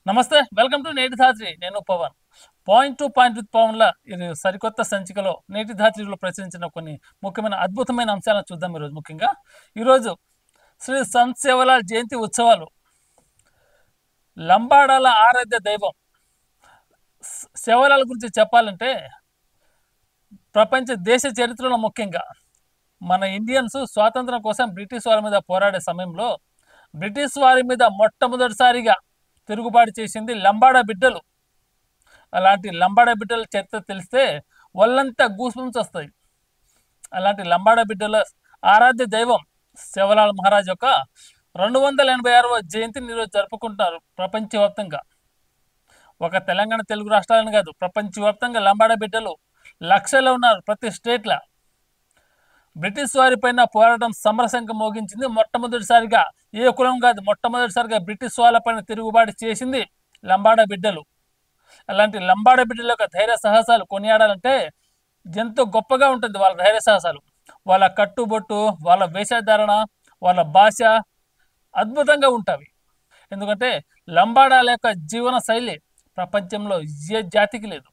నమస్తే, welcome to Neti Dhatri. నేను Pavan. Point to point with పవన్‌ల ఇది సరికొత్త సంచికలో నేటి ధాత్రిలో ప్రచురించిన కొన్ని ముఖ్యమైన అద్భుతమైన అంశాలను చూద్దాం ఈరోజు. ముఖ్యంగా ఈరోజు శ్రీ సంత్ సేవలాల్ జయంతి ఉత్సవాలు. లంబాడాల ఆరాధ్య దైవం సేవలాల్ గురించి చెప్పాలంటే ప్రపంచ దేశ చరిత్రలో ముఖ్యంగా మన ఇండియన్స్ స్వాతంత్రం కోసం బ్రిటిష్ వారి మీద పోరాడే సమయంలో బ్రిటిష్ వారి మీద మొట్టమొదటిసారిగా తిరుగుబాటు చేసింది లంబాడా బిడ్డలు. అలాంటి లంబాడా బిడ్డల చరిత్ర తెలిస్తే వాళ్ళంతా గూస్బంప్స్ వస్తాయి. అలాంటి లంబాడా బిడ్డల ఆరాధ్య దైవం సేవలాల్ మహారాజ్ యొక్క 286వ జయంతిని ఈరోజు జరుపుకుంటున్నారు ప్రపంచవ్యాప్తంగా. ఒక తెలంగాణ తెలుగు రాష్ట్రాలను కాదు, ప్రపంచవ్యాప్తంగా లంబాడా బిడ్డలు లక్షల్లో ఉన్నారు ప్రతి స్టేట్లో. బ్రిటిష్ వారిపైన పోరాటం సమరశంఖం మోగించింది మొట్టమొదటిసారిగా. ఏ కులం కాదు, మొట్టమొదటిసారిగా బ్రిటిష్ వాళ్ళపైన తిరుగుబాటు చేసింది లంబాడా బిడ్డలు. అలాంటి లంబాడా బిడ్డల యొక్క ధైర్య సాహసాలు కొనియాడాలంటే ఎంతో గొప్పగా ఉంటుంది వాళ్ళ ధైర్య సాహసాలు. వాళ్ళ కట్టుబొట్టు, వాళ్ళ వేషధారణ, వాళ్ళ భాష అద్భుతంగా ఉంటాయి. ఎందుకంటే లంబాడాల యొక్క జీవన శైలి ప్రపంచంలో ఏ జాతికి లేదు.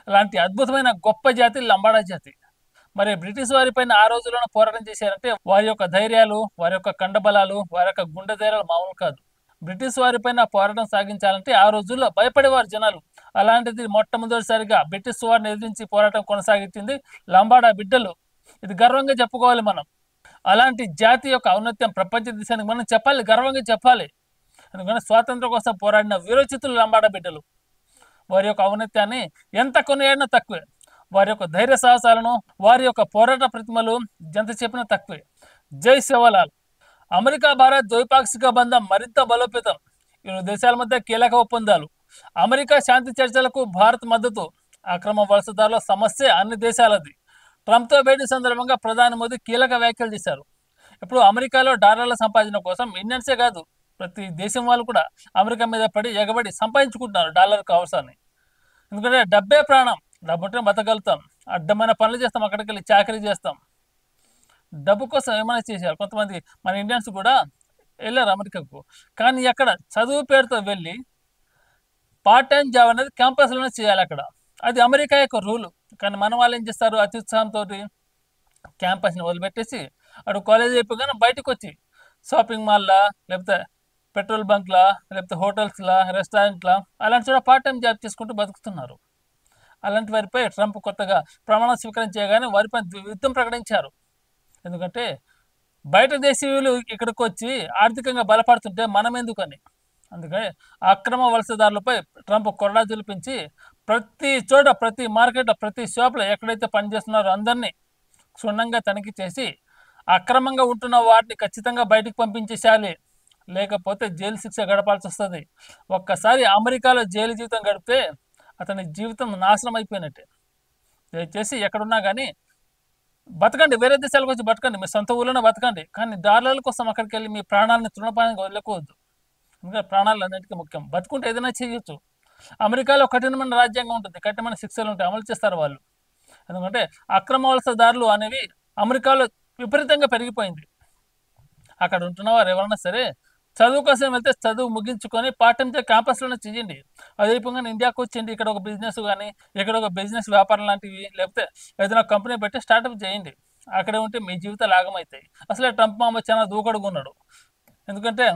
అలాంటి అద్భుతమైన గొప్ప జాతి లంబాడా జాతి. మరి బ్రిటిష్ వారిపైన ఆ రోజుల్లోనే పోరాటం చేశారంటే వారి యొక్క ధైర్యాలు, వారి యొక్క కండబలాలు, వారి యొక్క గుండె ధైర్యాలు మామూలు కాదు. బ్రిటిష్ వారిపైన పోరాటం సాగించాలంటే ఆ రోజుల్లో భయపడేవారు జనాలు. అలాంటిది మొట్టమొదటిసారిగా బ్రిటిష్ వారిని ఎదిరించి పోరాటం కొనసాగించింది లంబాడా బిడ్డలు. ఇది గర్వంగా చెప్పుకోవాలి మనం. అలాంటి జాతి యొక్క ఔన్నత్యం ప్రపంచ దేశానికి మనం చెప్పాలి, గర్వంగా చెప్పాలి. ఎందుకంటే స్వాతంత్రం కోసం పోరాడిన వీరోచితులు లంబాడా బిడ్డలు. వారి యొక్క ఔన్నత్యాన్ని ఎంత కొనియాడినా తక్కువే. వారి యొక్క ధైర్య సాహసాలను, వారి యొక్క పోరాట ప్రతిమలు ఎంత చెప్పినా తక్కువే. జై సేవలాల్. అమెరికా భారత్ ద్వైపాక్షిక బంధం మరింత బలోపేతం. ఇరు దేశాల మధ్య కీలక ఒప్పందాలు. అమెరికా శాంతి చర్చలకు భారత్ మద్దతు. అక్రమ వలసదారుల సమస్య అన్ని దేశాలది. ట్రంప్తో భేటీ సందర్భంగా ప్రధాని మోదీ కీలక వ్యాఖ్యలు చేశారు. ఇప్పుడు అమెరికాలో డాలర్ల సంపాదన కోసం ఇండియన్సే కాదు, ప్రతి దేశం వాళ్ళు కూడా అమెరికా మీద పడి ఎగబడి సంపాదించుకుంటున్నారు డాలర్ కావసాన్ని. ఎందుకంటే డబ్బే ప్రాణం. డబ్బు ఉంటే బతకగలుగుతాం. అడ్డమైన పనులు చేస్తాం, అక్కడికి వెళ్ళి చాకరీ చేస్తాం. డబ్బు కోసం ఏమైనా చేశారు. కొంతమంది మన ఇండియన్స్ కూడా వెళ్ళారు అమెరికాకు. కానీ అక్కడ చదువు పేరుతో వెళ్ళి పార్ట్ టైం జాబ్ అనేది క్యాంపస్లోనే చేయాలి అక్కడ. అది అమెరికా యొక్క రూలు. కానీ మన వాళ్ళు ఏం చేస్తారు, అత్యుత్సాహంతో క్యాంపస్ని వదిలిపెట్టేసి అటు కాలేజ్ అయిపోగానే బయటకు వచ్చి షాపింగ్ మాల్లా, లేకపోతే పెట్రోల్ బంక్లా, లేకపోతే హోటల్స్లా, రెస్టారెంట్లా అలాంటి చోట పార్ట్ టైం జాబ్ చేసుకుంటూ బతుకుతున్నారు. అలాంటి వారిపై ట్రంప్ కొత్తగా ప్రమాణ స్వీకారం చేయగానే వారిపై యుద్ధం ప్రకటించారు. ఎందుకంటే బయట దేశీయులు ఇక్కడికి వచ్చి ఆర్థికంగా బలపడుతుంటే మనం ఎందుకని. అందుకని అక్రమ వలసదారులపై ట్రంప్ కొరడా జులిపించి ప్రతి చోట, ప్రతి మార్కెట్లో, ప్రతి షాప్లో ఎక్కడైతే పనిచేస్తున్నారో అందరినీ క్షుణ్ణంగా తనిఖీ చేసి అక్రమంగా ఉంటున్న వాటిని ఖచ్చితంగా బయటికి పంపించేసేయాలి. లేకపోతే జైలు శిక్ష గడపాల్సి వస్తుంది. ఒక్కసారి అమెరికాలో జైలు జీవితం గడిపితే అతని జీవితం నాశనం అయిపోయినట్టే. దయచేసి ఎక్కడున్నా కానీ బతకండి, వేరే దేశాలకు వచ్చి బతకండి, మీ సొంత ఊళ్ళోనే బతకండి. కానీ డాలర్ల కోసం అక్కడికి వెళ్ళి మీ ప్రాణాలను తృణపాయంగా వదిలేకోవద్దు. ఎందుకంటే ప్రాణాలు అన్నిటికీ ముఖ్యం. బతుకుంటే ఏదైనా చేయొచ్చు. అమెరికాలో కఠినమైన రాజ్యాంగం ఉంటుంది, కఠినమైన శిక్షలు ఉంటాయి, అమలు చేస్తారు వాళ్ళు. ఎందుకంటే అక్రమ వలసదారులు అనేవి అమెరికాలో విపరీతంగా పెరిగిపోయింది. అక్కడ ఉంటున్న వారు ఎవరైనా సరే చదువు కోసం వెళ్తే చదువు ముగించుకొని పార్ట్ టైం క్యాంపస్లోనే చేయండి. అది అయిపోగానే ఇండియాకు వచ్చేయండి. ఇక్కడ ఒక బిజినెస్ కానీ, ఇక్కడ ఒక బిజినెస్ వ్యాపారం లాంటివి, లేకపోతే ఏదైనా కంపెనీ పెట్టి స్టార్ట్అప్ చేయండి. అక్కడే ఉంటే మీ జీవితాలు ఆగమవుతాయి. అసలే ట్రంప్ మామ చాలా దూకడుగా ఉన్నాడు. ఎందుకంటే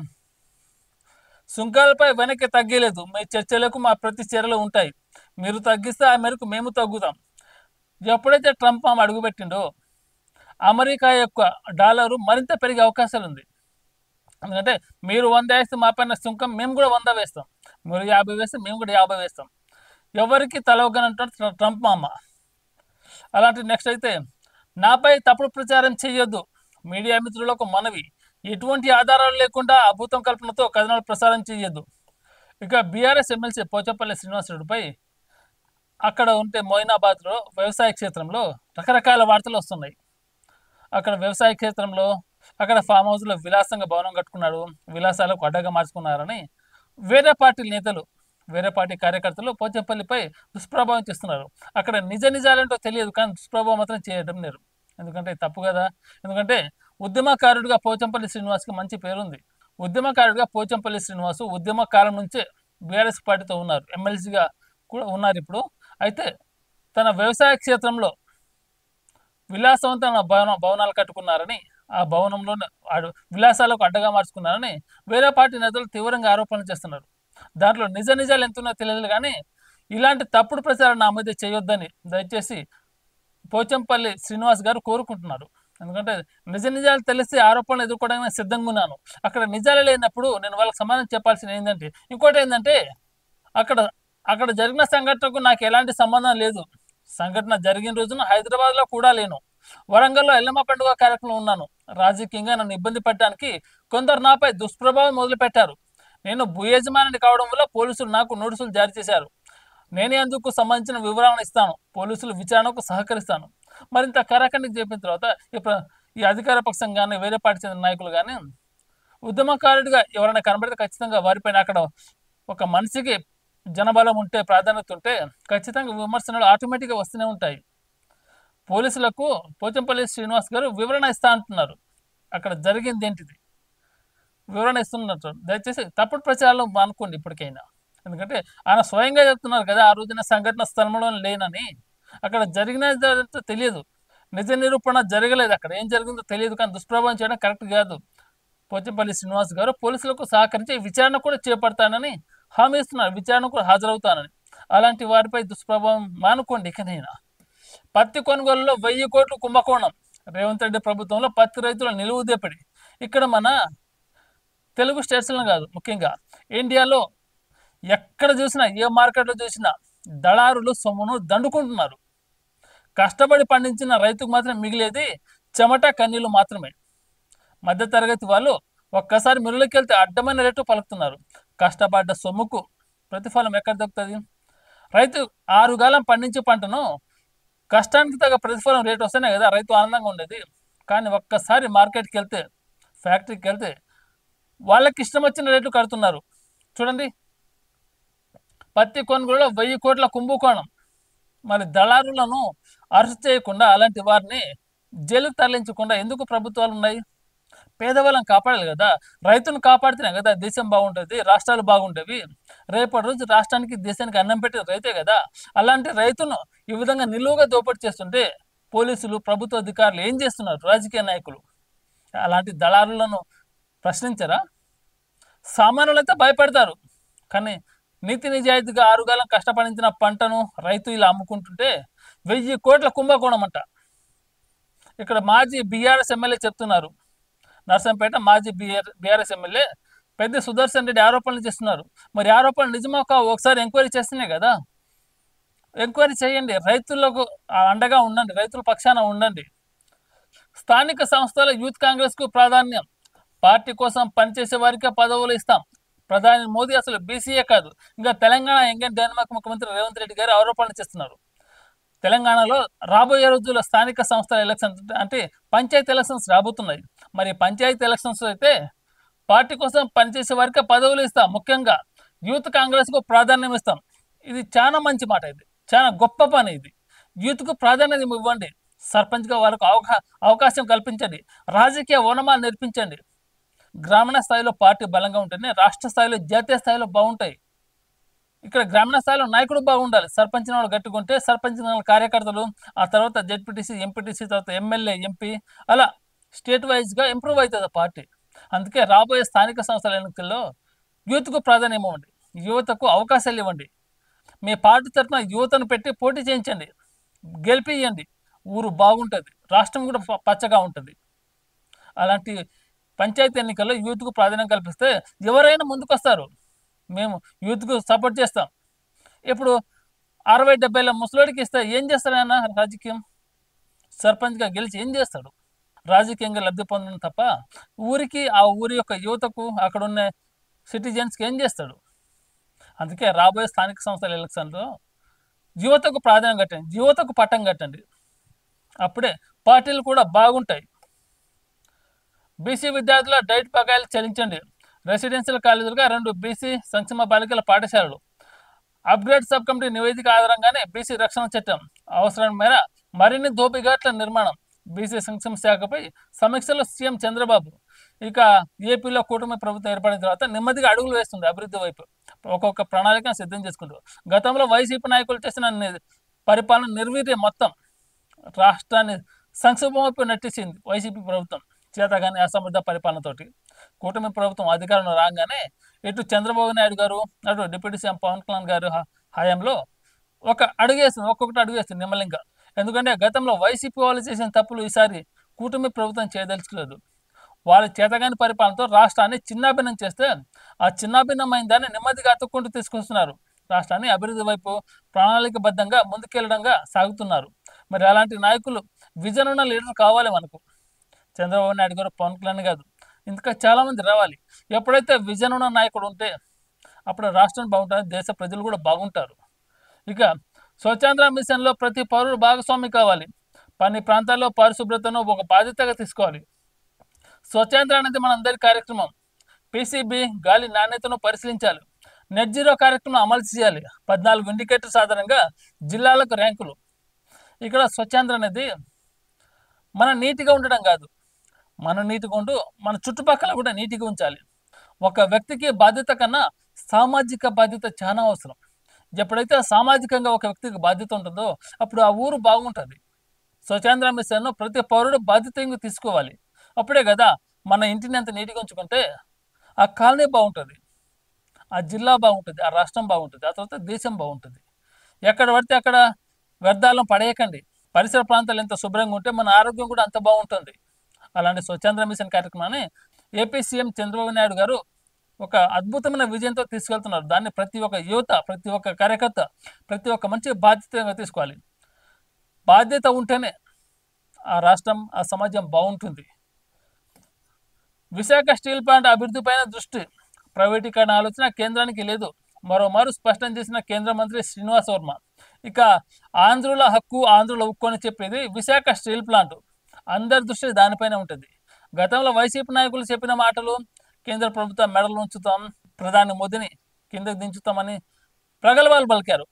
సుంకాలపై వెనక్కి తగ్గలేదు. మీ చర్చలకు మా ప్రతి చర్యలు ఉంటాయి. మీరు తగ్గిస్తే ఆ మేరకు మేము తగ్గుతాం. ఎప్పుడైతే ట్రంప్ మామ అడుగుపెట్టిండో అమెరికా యొక్క డాలరు మరింత పెరిగే అవకాశాలు ఉంది. ఎందుకంటే మీరు 100 వేస్తే మా పైన సుంకం మేము కూడా 100 వేస్తాం. మీరు 50 వేస్తే మేము కూడా 50 వేస్తాం. ఎవరికి తలవగనంటాడు ట్రంప్ మామ. అలాంటి నెక్స్ట్ అయితే నాపై తప్పుడు ప్రచారం చేయొద్దు. మీడియా మిత్రులకు మనవి. ఎటువంటి ఆధారాలు లేకుండా అభూతం కల్పనతో కథనాలు ప్రసారం చేయొద్దు. ఇక బీఆర్ఎస్ ఎమ్మెల్సీ పోచంపల్లి శ్రీనివాసరెడ్డిపై అక్కడ ఉంటే మొయినాబాద్లో వ్యవసాయ క్షేత్రంలో రకరకాల వార్తలు వస్తున్నాయి. అక్కడ వ్యవసాయ క్షేత్రంలో అక్కడ ఫామ్ హౌస్లో విలాసంగా భవనం కట్టుకున్నాడు, విలాసాలకు అడ్డగా మార్చుకున్నారని వేరే పార్టీ నేతలు, వేరే పార్టీ కార్యకర్తలు పోచంపల్లిపై దుష్ప్రభావం చేస్తున్నారు. అక్కడ నిజ నిజాలేంటో తెలియదు, కానీ దుష్ప్రభావం మాత్రం చేయడం లేరు. ఎందుకంటే తప్పు కదా. ఎందుకంటే ఉద్యమకారుడిగా పోచంపల్లి శ్రీనివాస్కి మంచి పేరుంది. ఉద్యమకారుడిగా పోచంపల్లి శ్రీనివాసు ఉద్యమ కాలం నుంచే బీఆర్ఎస్ పార్టీతో ఉన్నారు, ఎమ్మెల్సీగా కూడా ఉన్నారు ఇప్పుడు. అయితే తన వ్యవసాయ క్షేత్రంలో విలాసవంతమైన భవనాలు కట్టుకున్నారని, ఆ భవనంలోనే విలాసాలకు అడ్డగా మార్చుకున్నారని వేరే పార్టీ నేతలు తీవ్రంగా ఆరోపణలు చేస్తున్నారు. దాంట్లో నిజాలు ఎంతున్నా తెలియదు కానీ ఇలాంటి తప్పుడు ప్రచారం నా మీద చేయొద్దని దయచేసి పోచంపల్లి శ్రీనివాస్ గారు కోరుకుంటున్నారు. ఎందుకంటే నిజాలు తెలిసి ఆరోపణలు ఎదుర్కోవడానికి సిద్ధంగా ఉన్నాను. అక్కడ నిజాలు లేనప్పుడు నేను వాళ్ళకి సమాధానం చెప్పాల్సింది ఏంటంటే, ఇంకోటి ఏంటంటే అక్కడ అక్కడ జరిగిన సంఘటనకు నాకు ఎలాంటి సంబంధం లేదు. సంఘటన జరిగిన రోజున హైదరాబాద్లో కూడా లేను. వరంగల్లో ఎల్లమ్మ పండుగ కార్యక్రమం ఉన్నాను. రాజకీయంగా నన్ను ఇబ్బంది పెట్టడానికి కొందరు నాపై దుష్ప్రభావం మొదలుపెట్టారు. నేను భూ యజమానిని కావడం వల్ల పోలీసులు నాకు నోటీసులు జారీ చేశారు. నేనే అందుకు సంబంధించిన వివరాలను ఇస్తాను. పోలీసులు విచారణకు సహకరిస్తాను. మరింత కరాఖండికి చెప్పిన తర్వాత ఇప్పుడు ఈ అధికార పక్షం కానీ వేరే పార్టీ చెందిన నాయకులు కానీ ఉద్యమకారుడిగా ఎవరైనా కనబడితే ఖచ్చితంగా వారిపైన అక్కడ ఒక మనిషికి జనబలం ఉంటే, ప్రాధాన్యత ఉంటే ఖచ్చితంగా విమర్శనలు ఆటోమేటిక్గా వస్తూనే ఉంటాయి. పోలీసులకు పోచంపల్లి శ్రీనివాస్ గారు వివరణ ఇస్తా అంటున్నారు. అక్కడ జరిగింది ఏంటిది వివరణ ఇస్తున్నట్టు. దయచేసి తప్పుడు ప్రచారాలు మానుకోండి ఇప్పటికైనా. ఎందుకంటే ఆయన స్వయంగా చెప్తున్నారు కదా, ఆ రోజున సంఘటన స్థలంలో లేనని. అక్కడ జరిగిన తెలియదు, నిజ నిరూపణ జరగలేదు, అక్కడ ఏం జరిగిందో తెలియదు. కానీ దుష్ప్రభావం చేయడం కరెక్ట్ కాదు. పోచంపల్లి శ్రీనివాస్ గారు పోలీసులకు సహకరించి విచారణ కూడా చేపడతానని హామీ ఇస్తున్నారు. విచారణ కూడా హాజరవుతానని. అలాంటి వారిపై దుష్ప్రభావం మానుకోండి ఇకనైనా. పత్తి కొనుగోలులో 1000 కోట్లు కుంభకోణం. రేవంత్ రెడ్డి ప్రభుత్వంలో పత్తి రైతుల నిలువు దోపిడీ. ఇక్కడ మన తెలుగు స్టేట్స్లో కాదు, ముఖ్యంగా ఇండియాలో ఎక్కడ చూసినా, ఏ మార్కెట్లో చూసినా దళారులు సొమ్మును దండుకుంటున్నారు. కష్టపడి పండించిన రైతుకు మాత్రం మిగిలేది చెమట కన్నీళ్లు మాత్రమే. మధ్యతరగతి వాళ్ళు ఒక్కసారి మిల్లులోకి వెళ్తే అడ్డమైన రేటు పలుకుతున్నారు. కష్టపడ్డ సొమ్ముకు ప్రతిఫలం ఎక్కడ దొరుకుతుంది? రైతు 6 కాలం పండించే పంటను కష్టానికి తగ్గ ప్రతిఫలం రేటు వస్తేనే కదా రైతు ఆనందంగా ఉండేది. కానీ ఒక్కసారి మార్కెట్కి వెళ్తే, ఫ్యాక్టరీకి వెళ్తే వాళ్ళకి ఇష్టం వచ్చిన రేట్లు కడుతున్నారు. చూడండి, పత్తి కొనుగోలులో 1000 కోట్ల కుంభకోణం. మరి దళారులను అరెస్ట్ చేయకుండా, అలాంటి వారిని జైలుకు తరలించకుండా ఎందుకు ప్రభుత్వాలు ఉన్నాయి? పేదవాళ్ళని కాపాడాలి కదా. రైతును కాపాడితేనే కదా దేశం బాగుంటుంది, రాష్ట్రాలు బాగుంటేవి. రేపటి రోజు రాష్ట్రానికి, దేశానికి అన్నం పెట్టే రైతే కదా. అలాంటి రైతును ఈ విధంగా నిలువుగా దోపిడీ చేస్తుంటే పోలీసులు, ప్రభుత్వ అధికారులు ఏం చేస్తున్నారు? రాజకీయ నాయకులు అలాంటి దళారులను ప్రశ్నించరా? సామాన్యులు అయితే భయపడతారు. కానీ నీతి నిజాయితీగా 6 కాలం కష్టపడించిన పంటను రైతు ఇలా అమ్ముకుంటుంటే 1000 కోట్ల కుంభకోణం అంట. ఇక్కడ మాజీ బీఆర్ఎస్ ఎమ్మెల్యే చెప్తున్నారు. నర్సంపేట మాజీ బీఆర్ఎస్ ఎమ్మెల్యే పెద్ద సుదర్శన్ రెడ్డి ఆరోపణలు చేస్తున్నారు. మరి ఆరోపణలు నిజమో కావో ఒకసారి ఎంక్వైరీ చేస్తున్నాయి కదా. ఎంక్వైరీ చేయండి, రైతులకు అండగా ఉండండి, రైతుల పక్షాన ఉండండి. స్థానిక సంస్థల యూత్ కాంగ్రెస్కు ప్రాధాన్యం. పార్టీ కోసం పనిచేసే వారికే పదవులు ఇస్తాం. ప్రధాని మోదీ అసలు బీసీఏ కాదు. ఇంకా తెలంగాణ యంగ్ డైనమిక్ ముఖ్యమంత్రి రేవంత్ రెడ్డి గారు ఆరోపణలు చేస్తున్నారు. తెలంగాణలో రాబోయే రోజుల్లో స్థానిక సంస్థల ఎలక్షన్స్, అంటే పంచాయతీ ఎలక్షన్స్ రాబోతున్నాయి. మరి పంచాయతీ ఎలక్షన్స్ అయితే పార్టీ కోసం పనిచేసే వారికి పదవులు ఇస్తాం. ముఖ్యంగా యూత్ కాంగ్రెస్కు ప్రాధాన్యం ఇస్తాం. ఇది చాలా మంచి మాట, ఇది చాలా గొప్ప పని. ఇది యూత్కు ప్రాధాన్యత ఇవ్వండి. సర్పంచ్గా వాళ్ళకు అవకాశం కల్పించండి. రాజకీయ ఓనమాలు నేర్పించండి. గ్రామీణ స్థాయిలో పార్టీ బలంగా ఉంటేనే రాష్ట్ర స్థాయిలో, జాతీయ స్థాయిలో బాగుంటాయి. ఇక్కడ గ్రామీణ స్థాయిలో నాయకుడు బాగుండాలి. సర్పంచ్ వాళ్ళు గట్టుకుంటే సర్పంచ్ కార్యకర్తలు, ఆ తర్వాత జెడ్పీటీసీ, ఎంపీటీసీ, తర్వాత ఎమ్మెల్యే, ఎంపీ, అలా స్టేట్ వైజ్గా ఇంప్రూవ్ అవుతుంది పార్టీ. అందుకే రాబోయే స్థానిక సంస్థల ఎన్నికల్లో యూత్కు ప్రాధాన్యం ఇవ్వండి. యువతకు అవకాశాలు ఇవ్వండి. మీ పార్టీ తరఫున యువతను పెట్టి పోటీ చేయించండి, గెలిపియండి. ఊరు బాగుంటుంది, రాష్ట్రం కూడా పచ్చగా ఉంటుంది. అలాంటి పంచాయతీ ఎన్నికల్లో యూత్కు ప్రాధాన్యం కల్పిస్తే ఎవరైనా ముందుకు వస్తారు. మేము యూత్కు సపోర్ట్ చేస్తాం. ఇప్పుడు 60-70 ముసలోడికి ఇస్తే ఏం చేస్తాడు ఆయన? రాజకీయం సర్పంచ్గా గెలిచి ఏం చేస్తాడు? రాజకీయంగా లబ్ధి పొందడం తప్ప ఊరికి, ఆ ఊరి యొక్క యువతకు, అక్కడ ఉన్న సిటిజన్స్కి ఏం చేస్తాడు? అందుకే రాబోయే స్థానిక సంస్థల ఎలక్షన్లో యువతకు ప్రాధాన్యం కట్టండి, యువతకు పట్టం కట్టండి. అప్పుడే పార్టీలు కూడా బాగుంటాయి. బీసీ విద్యార్థుల డైట్ బకాయిలు చెల్లించండి. రెసిడెన్షియల్ కాలేజీలుగా 2 బీసీ సంక్షేమ బాలికల పాఠశాలలు. అప్గ్రేడ్ సబ్ కమిటీ నివేదిక ఆధారంగానే బీసీ రక్షణ చట్టం. అవసరం మేర మరిన్ని దోపిఘాట్ల నిర్మాణం. బీసీ సంక్షేమ శాఖపై సమీక్షలో సీఎం చంద్రబాబు. ఇక ఏపీలో కూటమి ప్రభుత్వం ఏర్పడిన తర్వాత నెమ్మదిగా అడుగులు వేస్తుంది అభివృద్ధి వైపు. ఒక్కొక్క ప్రణాళికను సిద్ధం చేసుకుంటారు. గతంలో వైసీపీ నాయకులు చేసిన పరిపాలన నిర్వీర్యం మొత్తం రాష్ట్రాన్ని సంక్షోభం వైపు నెట్టించింది వైసీపీ ప్రభుత్వం చేతగాని అసమర్థ పరిపాలనతోటి. కూటమి ప్రభుత్వం అధికారంలో రాగానే ఇటు చంద్రబాబు నాయుడు గారు అటు డిప్యూటీ సీఎం పవన్ కళ్యాణ్ గారు హయాంలో ఒక్కొక్కటి అడుగేస్తుంది నిమ్మలంగా. ఎందుకంటే గతంలో వైసీపీ వాళ్ళు చేసిన తప్పులు ఈసారి కూటమి ప్రభుత్వం చేయదలుచుకోలేదు. వాళ్ళ చేతగాని పరిపాలనతో రాష్ట్రాన్ని చిన్నాభిన్నం చేస్తే ఆ చిన్నాభిన్నమైన దాన్ని నెమ్మదిగా అతుక్కుంటూ తీసుకొస్తున్నారు. రాష్ట్రాన్ని అభివృద్ధి వైపు ప్రణాళికబద్ధంగా ముందుకెళ్లడంగా సాగుతున్నారు. మరి అలాంటి నాయకులు విజన్ ఉన్న లీడర్ కావాలి మనకు. చంద్రబాబు నాయుడు గారు, పవన్ కళ్యాణ్ గారు, ఇంకా చాలామంది రావాలి. ఎప్పుడైతే విజన్ ఉన్న నాయకుడు ఉంటే అప్పుడు రాష్ట్రం బాగుంటుంది, దేశ ప్రజలు కూడా బాగుంటారు. ఇక స్వచ్ఛాంధ్ర మిషన్లో ప్రతి పౌరుడు భాగస్వామి కావాలి. పని ప్రాంతాల్లో పరిశుభ్రతను ఒక బాధ్యతగా తీసుకోవాలి. స్వచ్ఛాంధ్ర అనేది మనందరి కార్యక్రమం. పీసీబీ గాలి నాణ్యతను పరిశీలించాలి. నెట్ జీరో కార్యక్రమం అమలు చేయాలి. 14 ఇండికేటర్స్ ఆధారంగా జిల్లాలకు ర్యాంకులు. ఇక్కడ స్వచ్ఛాంధ్ర అనేది మన నీట్గా ఉండడం కాదు, మన నీట్గా ఉంటూ మన చుట్టుపక్కల కూడా నీట్గా ఉంచాలి. ఒక వ్యక్తికి బాధ్యత కన్నా సామాజిక బాధ్యత చాలా అవసరం. ఎప్పుడైతే సామాజికంగా ఒక వ్యక్తికి బాధ్యత ఉంటుందో అప్పుడు ఆ ఊరు బాగుంటుంది. స్వచ్ఛాంధ్ర మిషన్ను ప్రతి పౌరుడు బాధ్యతగా తీసుకోవాలి. అప్పుడే కదా మన ఇంటిని ఎంత నీట్గా ఉంచుకుంటే ఆ కాలనీ బాగుంటుంది, ఆ జిల్లా బాగుంటుంది, ఆ రాష్ట్రం బాగుంటుంది, ఆ తర్వాత దేశం బాగుంటుంది. ఎక్కడ పడితే అక్కడ వ్యర్థాలను పడేయకండి. పరిసర ప్రాంతాలు ఎంత శుభ్రంగా ఉంటే మన ఆరోగ్యం కూడా అంత బాగుంటుంది. అలాంటి స్వచ్ఛాంధ్ర మిషన్ కార్యక్రమాన్ని ఏపీ సీఎం చంద్రబాబు నాయుడు గారు ఒక అద్భుతమైన విజయంతో తీసుకెళ్తున్నారు. దాన్ని ప్రతి ఒక్క యువత, ప్రతి ఒక్క కార్యకర్త, ప్రతి ఒక్క మంచి బాధ్యతగా తీసుకోవాలి. బాధ్యత ఉంటేనే ఆ రాష్ట్రం, ఆ సమాజం బాగుంటుంది. విశాఖ స్టీల్ ప్లాంట్ అభివృద్ధిపైన దృష్టి, ప్రైవేటీకరణ ఆలోచన కేంద్రానికి లేదు. మరోమారు స్పష్టం చేసిన కేంద్ర మంత్రి శ్రీనివాస్ వర్మ. ఇక ఆంధ్రుల హక్కు, ఆంధ్రుల ఉక్కు అని చెప్పేది విశాఖ స్టీల్ ప్లాంట్. అందరి దృష్టి దానిపైన ఉంటుంది. గతంలో వైసీపీ నాయకులు చెప్పిన మాటలు కేంద్ర ప్రభుత్వం మెడలు ఉంచుతాం, ప్రధాని మోదీని కిందకు దించుతామని ప్రగల్భాలు పలికారు.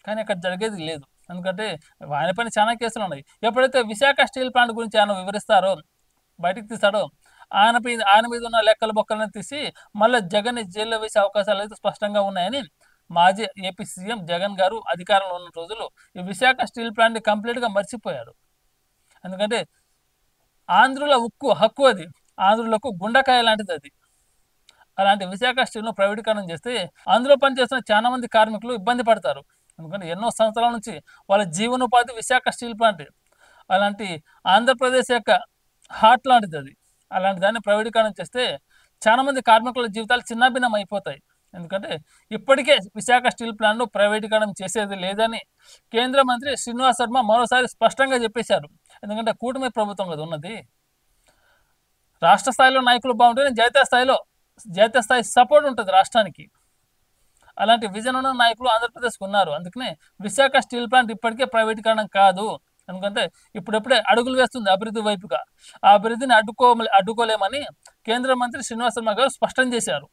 కానీ అక్కడ జరిగేది లేదు. ఎందుకంటే ఆయన పైన చాలా కేసులు ఉన్నాయి. ఎప్పుడైతే విశాఖ స్టీల్ ప్లాంట్ గురించి ఆయన వివరిస్తారో, బయటికి తీస్తాడో, ఆయన మీద ఉన్న లెక్కల బొక్కలను తీసి మళ్ళీ జగన్ జైల్లో వేసే అవకాశాలు అయితే స్పష్టంగా ఉన్నాయని మాజీ ఏపీ సీఎం జగన్ గారు అధికారంలో ఉన్న రోజులు ఈ విశాఖ స్టీల్ ప్లాంట్ని కంప్లీట్గా మర్చిపోయారు. ఎందుకంటే ఆంధ్రుల ఉక్కు హక్కు అది, ఆంధ్రులకు గుండకాయ లాంటిది అది. అలాంటి విశాఖ స్టీల్ను ప్రైవేటీకరణ చేస్తే అందులో పనిచేస్తున్న చాలా మంది కార్మికులు ఇబ్బంది పడతారు. ఎందుకంటే ఎన్నో సంవత్సరాల నుంచి వాళ్ళ జీవనోపాధి విశాఖ స్టీల్ ప్లాంట్. అలాంటి ఆంధ్రప్రదేశ్ యొక్క హార్ట్ లాంటిది అది. అలాంటి దాన్ని ప్రైవేటీకరణ చేస్తే చాలా మంది కార్మికుల జీవితాలు చిన్నాభిన్నం అయిపోతాయి. ఎందుకంటే ఇప్పటికే విశాఖ స్టీల్ ప్లాంట్ను ప్రైవేటీకరణ చేసేది లేదని కేంద్ర మంత్రి శ్రీనివాస్ వర్మ మరోసారి స్పష్టంగా చెప్పేశారు. ఎందుకంటే కూటమి ప్రభుత్వం కదా ఉన్నది. రాష్ట్ర స్థాయిలో నాయకులు బాగుంటేనే జాతీయ స్థాయి సపోర్ట్ ఉంటుంది రాష్ట్రానికి. అలాంటి విజన్ ఉన్న నాయకులు ఆంధ్రప్రదేశ్కి ఉన్నారు. అందుకనే విశాఖ స్టీల్ ప్లాంట్ ఇప్పటికే ప్రైవేటీకరణ కాదు. ఎందుకంటే ఇప్పుడెప్పుడే అడుగులు వేస్తుంది అభివృద్ధి వైపుగా. ఆ అభివృద్ధిని అడ్డుకోలేమని కేంద్ర మంత్రి శ్రీనివాస్ వర్మ గారు స్పష్టం చేశారు.